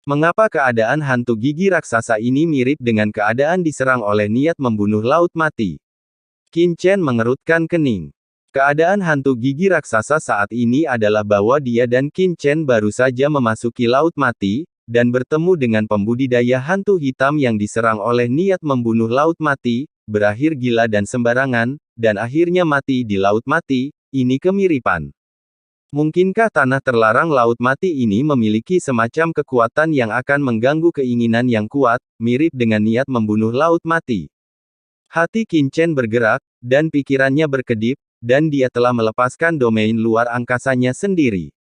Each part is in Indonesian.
Mengapa keadaan hantu gigi raksasa ini mirip dengan keadaan diserang oleh niat membunuh laut mati? Qin Chen mengerutkan kening. Keadaan hantu gigi raksasa saat ini adalah bahwa dia dan Qin Chen baru saja memasuki laut mati, dan bertemu dengan pembudidaya hantu hitam yang diserang oleh niat membunuh laut mati, berakhir gila dan sembarangan, dan akhirnya mati di laut mati. Ini kemiripan. Mungkinkah tanah terlarang laut mati ini memiliki semacam kekuatan yang akan mengganggu keinginan yang kuat, mirip dengan niat membunuh laut mati? Hati Qin Chen bergerak, dan pikirannya berkedip, dan dia telah melepaskan domain luar angkasanya sendiri.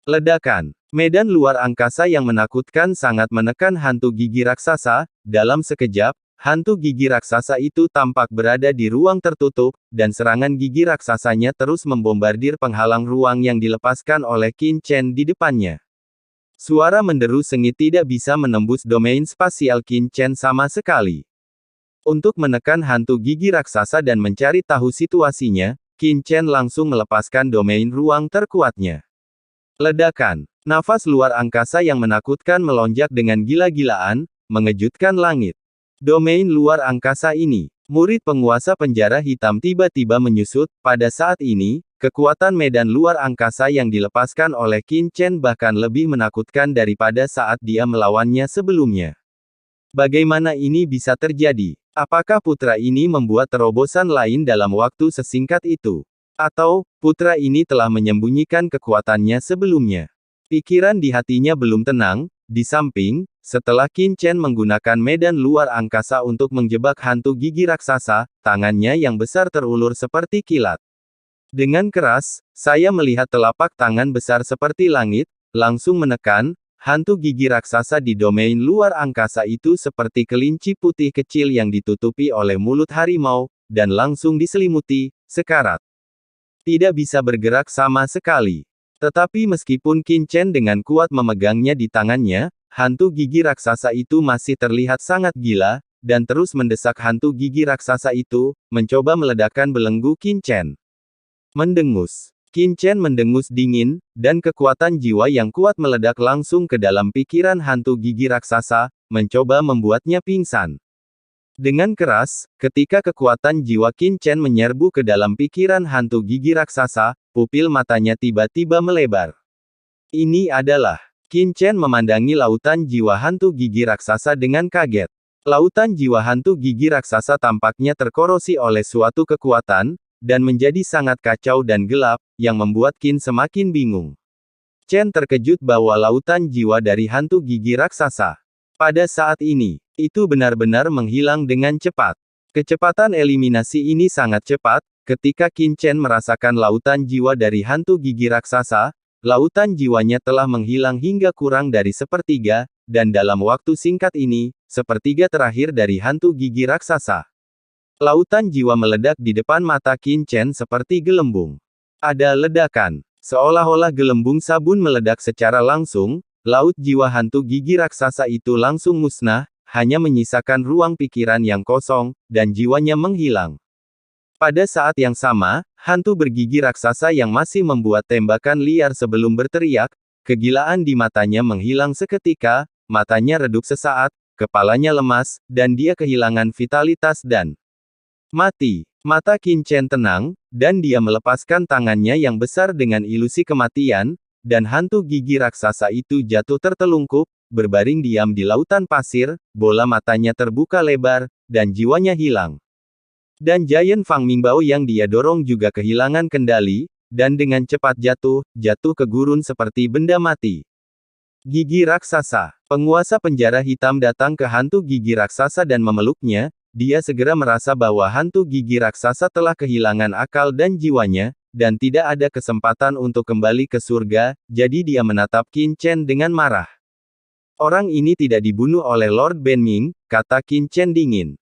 Ledakan. Medan luar angkasa yang menakutkan sangat menekan hantu gigi raksasa. Dalam sekejap, hantu gigi raksasa itu tampak berada di ruang tertutup, dan serangan gigi raksasanya terus membombardir penghalang ruang yang dilepaskan oleh Qin Chen di depannya. Suara menderu sengit tidak bisa menembus domain spasial Qin Chen sama sekali. Untuk menekan hantu gigi raksasa dan mencari tahu situasinya, Qin Chen langsung melepaskan domain ruang terkuatnya. Ledakan. Nafas luar angkasa yang menakutkan melonjak dengan gila-gilaan, mengejutkan langit. Domain luar angkasa ini, murid penguasa penjara hitam tiba-tiba menyusut. Pada saat ini, kekuatan medan luar angkasa yang dilepaskan oleh Qin Chen bahkan lebih menakutkan daripada saat dia melawannya sebelumnya. Bagaimana ini bisa terjadi? Apakah putra ini membuat terobosan lain dalam waktu sesingkat itu? Atau, putra ini telah menyembunyikan kekuatannya sebelumnya? Pikiran di hatinya belum tenang. Di samping, setelah Qin Chen menggunakan medan luar angkasa untuk menjebak hantu gigi raksasa, tangannya yang besar terulur seperti kilat. Dengan keras, saya melihat telapak tangan besar seperti langit, langsung menekan, hantu gigi raksasa di domain luar angkasa itu seperti kelinci putih kecil yang ditutupi oleh mulut harimau, dan langsung diselimuti, sekarat. Tidak bisa bergerak sama sekali. Tetapi meskipun Qin Chen dengan kuat memegangnya di tangannya, hantu gigi raksasa itu masih terlihat sangat gila, dan terus mendesak hantu gigi raksasa itu, mencoba meledakkan belenggu Qin Chen. Mendengus. Qin Chen mendengus dingin, dan kekuatan jiwa yang kuat meledak langsung ke dalam pikiran hantu gigi raksasa, mencoba membuatnya pingsan. Dengan keras, ketika kekuatan jiwa Qin Chen menyerbu ke dalam pikiran hantu gigi raksasa, pupil matanya tiba-tiba melebar. Ini adalah. Qin Chen memandangi lautan jiwa hantu gigi raksasa dengan kaget. Lautan jiwa hantu gigi raksasa tampaknya terkorosi oleh suatu kekuatan, dan menjadi sangat kacau dan gelap, yang membuat Qin semakin bingung. Chen terkejut bahwa lautan jiwa dari hantu gigi raksasa, pada saat ini, itu benar-benar menghilang dengan cepat. Kecepatan eliminasi ini sangat cepat. Ketika Qin Chen merasakan lautan jiwa dari hantu gigi raksasa, lautan jiwanya telah menghilang hingga kurang dari sepertiga, dan dalam waktu singkat ini, sepertiga terakhir dari hantu gigi raksasa. Lautan jiwa meledak di depan mata Qin Chen seperti gelembung. Ada ledakan. Seolah-olah gelembung sabun meledak secara langsung, laut jiwa hantu gigi raksasa itu langsung musnah, hanya menyisakan ruang pikiran yang kosong, dan jiwanya menghilang. Pada saat yang sama, hantu bergigi raksasa yang masih membuat tembakan liar sebelum berteriak, kegilaan di matanya menghilang seketika, matanya redup sesaat, kepalanya lemas, dan dia kehilangan vitalitas dan mati. Mata Qin Chen tenang, dan dia melepaskan tangannya yang besar dengan ilusi kematian, dan hantu gigi raksasa itu jatuh tertelungkup, berbaring diam di lautan pasir, bola matanya terbuka lebar, dan jiwanya hilang. Dan Giant Fang Mingbao yang dia dorong juga kehilangan kendali, dan dengan cepat jatuh ke gurun seperti benda mati. Gigi raksasa. Penguasa penjara hitam datang ke hantu gigi raksasa dan memeluknya. Dia segera merasa bahwa hantu gigi raksasa telah kehilangan akal dan jiwanya, dan tidak ada kesempatan untuk kembali ke surga, jadi dia menatap Qin Chen dengan marah. Orang ini tidak dibunuh oleh Lord Benming, kata Qin Chen dingin.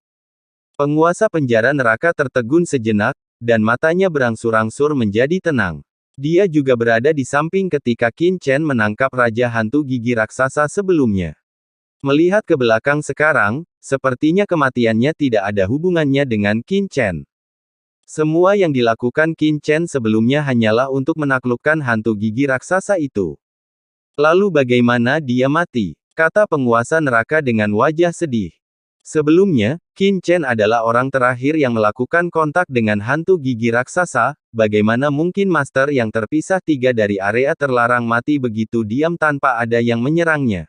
Penguasa penjara neraka tertegun sejenak, dan matanya berangsur-angsur menjadi tenang. Dia juga berada di samping ketika Qin Chen menangkap Raja Hantu Gigi Raksasa sebelumnya. Melihat ke belakang sekarang, sepertinya kematiannya tidak ada hubungannya dengan Qin Chen. Semua yang dilakukan Qin Chen sebelumnya hanyalah untuk menaklukkan hantu gigi raksasa itu. Lalu bagaimana dia mati? kata penguasa neraka dengan wajah sedih. Sebelumnya, Qin Chen adalah orang terakhir yang melakukan kontak dengan hantu gigi raksasa. Bagaimana mungkin master yang terpisah 3 dari area terlarang mati begitu diam tanpa ada yang menyerangnya?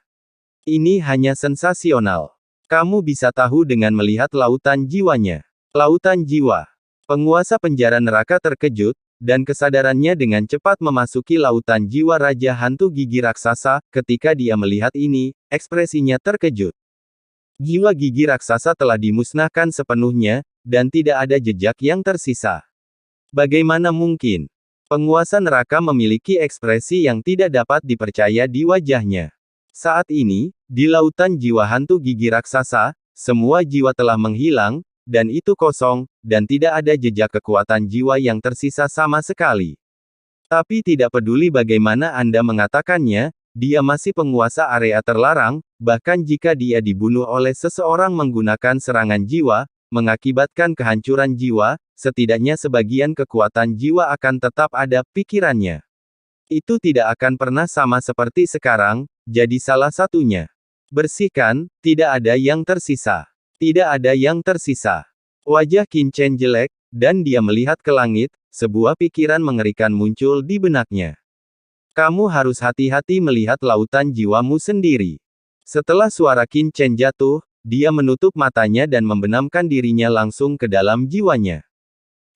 Ini hanya sensasional. Kamu bisa tahu dengan melihat lautan jiwanya. Lautan jiwa. Penguasa penjara neraka terkejut, dan kesadarannya dengan cepat memasuki lautan jiwa Raja Hantu Gigi Raksasa. Ketika dia melihat ini, ekspresinya terkejut. Jiwa gigi raksasa telah dimusnahkan sepenuhnya, dan tidak ada jejak yang tersisa. Bagaimana mungkin? Penguasa neraka memiliki ekspresi yang tidak dapat dipercaya di wajahnya. Saat ini, di lautan jiwa hantu gigi raksasa, semua jiwa telah menghilang, dan itu kosong, dan tidak ada jejak kekuatan jiwa yang tersisa sama sekali. Tapi tidak peduli bagaimana Anda mengatakannya, dia masih penguasa area terlarang, bahkan jika dia dibunuh oleh seseorang menggunakan serangan jiwa, mengakibatkan kehancuran jiwa, setidaknya sebagian kekuatan jiwa akan tetap ada, pikirannya. Itu tidak akan pernah sama seperti sekarang, jadi salah satunya. Bersihkan, tidak ada yang tersisa. Tidak ada yang tersisa. Wajah Qin Chen jelek, dan dia melihat ke langit, sebuah pikiran mengerikan muncul di benaknya. Kamu harus hati-hati melihat lautan jiwamu sendiri. Setelah suara Qin Chen jatuh, dia menutup matanya dan membenamkan dirinya langsung ke dalam jiwanya.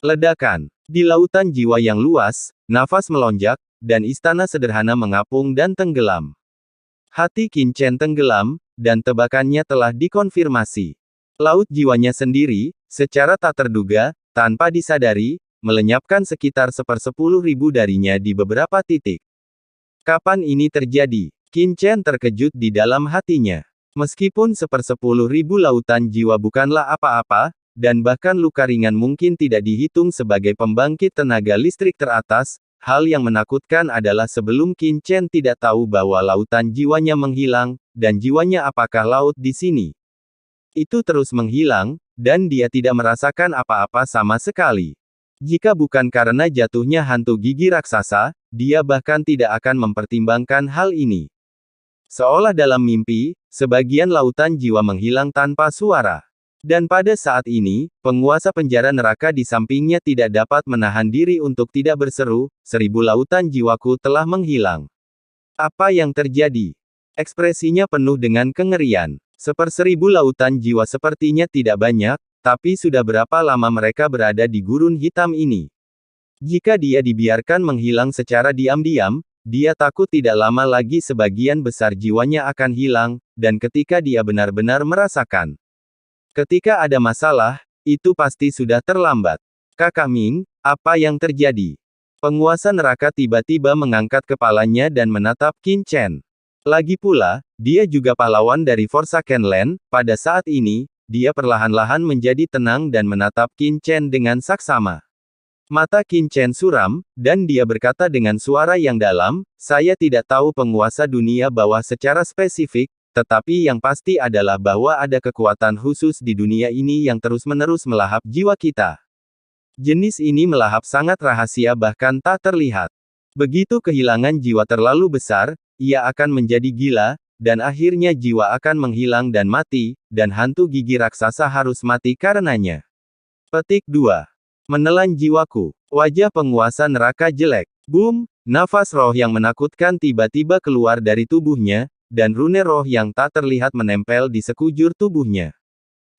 Ledakan. Di lautan jiwa yang luas, nafas melonjak, dan istana sederhana mengapung dan tenggelam. Hati Qin Chen tenggelam, dan tebakannya telah dikonfirmasi. Laut jiwanya sendiri, secara tak terduga, tanpa disadari, melenyapkan sekitar 1/10.000 darinya di beberapa titik. Kapan ini terjadi? Qin Chen terkejut di dalam hatinya. Meskipun 1/10.000 lautan jiwa bukanlah apa-apa, dan bahkan luka ringan mungkin tidak dihitung sebagai pembangkit tenaga listrik teratas, hal yang menakutkan adalah sebelum Qin Chen tidak tahu bahwa lautan jiwanya menghilang, dan jiwanya apakah laut di sini. Itu terus menghilang, dan dia tidak merasakan apa-apa sama sekali. Jika bukan karena jatuhnya hantu gigi raksasa, dia bahkan tidak akan mempertimbangkan hal ini. Seolah dalam mimpi, sebagian lautan jiwa menghilang tanpa suara. Dan pada saat ini, penguasa penjara neraka di sampingnya tidak dapat menahan diri untuk tidak berseru, 1000 lautan jiwaku telah menghilang. Apa yang terjadi? Ekspresinya penuh dengan kengerian. 1/1000 lautan jiwa sepertinya tidak banyak, tapi sudah berapa lama mereka berada di gurun hitam ini? Jika dia dibiarkan menghilang secara diam-diam, dia takut tidak lama lagi sebagian besar jiwanya akan hilang, dan ketika dia benar-benar merasakan. Ketika ada masalah, itu pasti sudah terlambat. Kakak Ming, apa yang terjadi? Penguasa neraka tiba-tiba mengangkat kepalanya dan menatap Qin Chen. Lagi pula, dia juga pahlawan dari Forsaken Land. Pada saat ini, dia perlahan-lahan menjadi tenang dan menatap Qin Chen dengan saksama. Mata Qin Chen suram, dan dia berkata dengan suara yang dalam, saya tidak tahu penguasa dunia bawah secara spesifik, tetapi yang pasti adalah bahwa ada kekuatan khusus di dunia ini yang terus-menerus melahap jiwa kita. Jenis ini melahap sangat rahasia bahkan tak terlihat. Begitu kehilangan jiwa terlalu besar, ia akan menjadi gila, dan akhirnya jiwa akan menghilang dan mati, dan hantu gigi raksasa harus mati karenanya. Petik 2. Menelan jiwaku. Wajah penguasa neraka jelek. Boom! Nafas roh yang menakutkan tiba-tiba keluar dari tubuhnya, dan rune roh yang tak terlihat menempel di sekujur tubuhnya.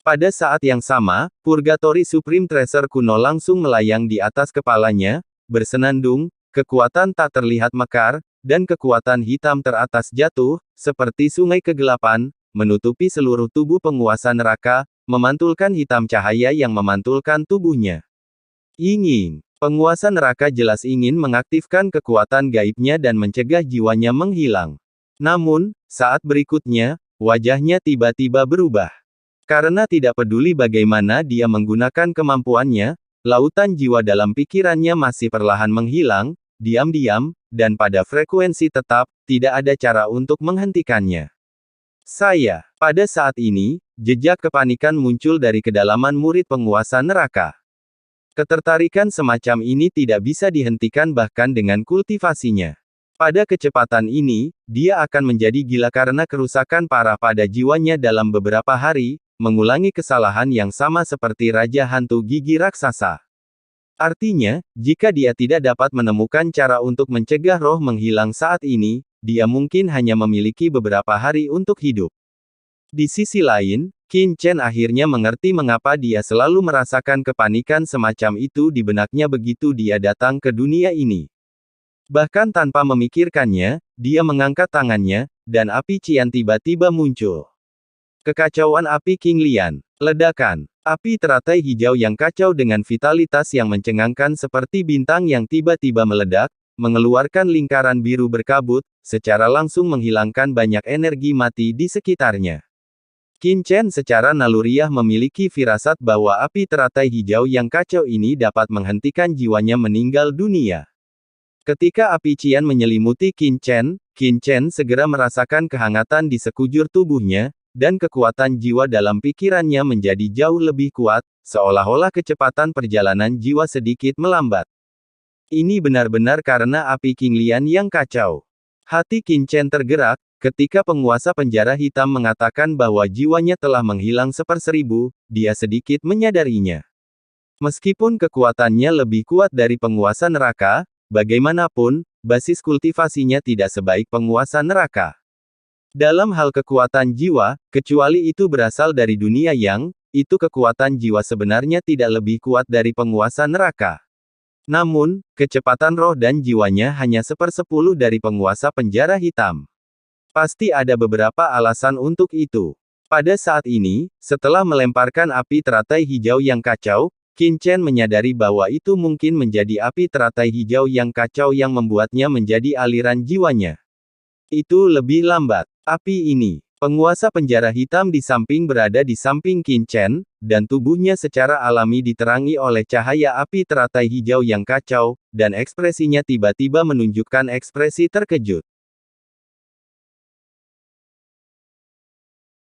Pada saat yang sama, Purgatory Supreme Treasure kuno langsung melayang di atas kepalanya, bersenandung, kekuatan tak terlihat mekar, dan kekuatan hitam teratas jatuh, seperti sungai kegelapan, menutupi seluruh tubuh penguasa neraka, memantulkan hitam cahaya yang memantulkan tubuhnya. Ingin, penguasa neraka jelas ingin mengaktifkan kekuatan gaibnya dan mencegah jiwanya menghilang. Namun, saat berikutnya, wajahnya tiba-tiba berubah. Karena tidak peduli bagaimana dia menggunakan kemampuannya, lautan jiwa dalam pikirannya masih perlahan menghilang, diam-diam, dan pada frekuensi tetap, tidak ada cara untuk menghentikannya. Pada saat ini, jejak kepanikan muncul dari kedalaman murid penguasa neraka. Ketertarikan semacam ini tidak bisa dihentikan bahkan dengan kultivasinya. Pada kecepatan ini, dia akan menjadi gila karena kerusakan parah pada jiwanya dalam beberapa hari, mengulangi kesalahan yang sama seperti Raja Hantu Gigi Raksasa. Artinya, jika dia tidak dapat menemukan cara untuk mencegah roh menghilang saat ini, dia mungkin hanya memiliki beberapa hari untuk hidup. Di sisi lain, Qin Chen akhirnya mengerti mengapa dia selalu merasakan kepanikan semacam itu di benaknya begitu dia datang ke dunia ini. Bahkan tanpa memikirkannya, dia mengangkat tangannya, dan api Qian tiba-tiba muncul. Kekacauan api King Lian. Ledakan. Api teratai hijau yang kacau dengan vitalitas yang mencengangkan seperti bintang yang tiba-tiba meledak, mengeluarkan lingkaran biru berkabut, secara langsung menghilangkan banyak energi mati di sekitarnya. Qin Chen secara naluriah memiliki firasat bahwa api teratai hijau yang kacau ini dapat menghentikan jiwanya meninggal dunia. Ketika api Qian menyelimuti Qin Chen segera merasakan kehangatan di sekujur tubuhnya, dan kekuatan jiwa dalam pikirannya menjadi jauh lebih kuat, seolah-olah kecepatan perjalanan jiwa sedikit melambat. Ini benar-benar karena api King Lian yang kacau. Hati Qin Chen tergerak, ketika penguasa penjara hitam mengatakan bahwa jiwanya telah menghilang seperseribu, dia sedikit menyadarinya. Meskipun kekuatannya lebih kuat dari penguasa neraka, bagaimanapun, basis kultivasinya tidak sebaik penguasa neraka. Dalam hal kekuatan jiwa, kecuali itu berasal dari dunia yang, itu kekuatan jiwa sebenarnya tidak lebih kuat dari penguasa neraka. Namun, kecepatan roh dan jiwanya hanya 1/10 dari penguasa penjara hitam. Pasti ada beberapa alasan untuk itu. Pada saat ini, setelah melemparkan api teratai hijau yang kacau, Qin Chen menyadari bahwa itu mungkin menjadi api teratai hijau yang kacau yang membuatnya menjadi aliran jiwanya. Itu lebih lambat. Api ini, penguasa penjara hitam di samping berada di samping Qin Chen, dan tubuhnya secara alami diterangi oleh cahaya api teratai hijau yang kacau, dan ekspresinya tiba-tiba menunjukkan ekspresi terkejut.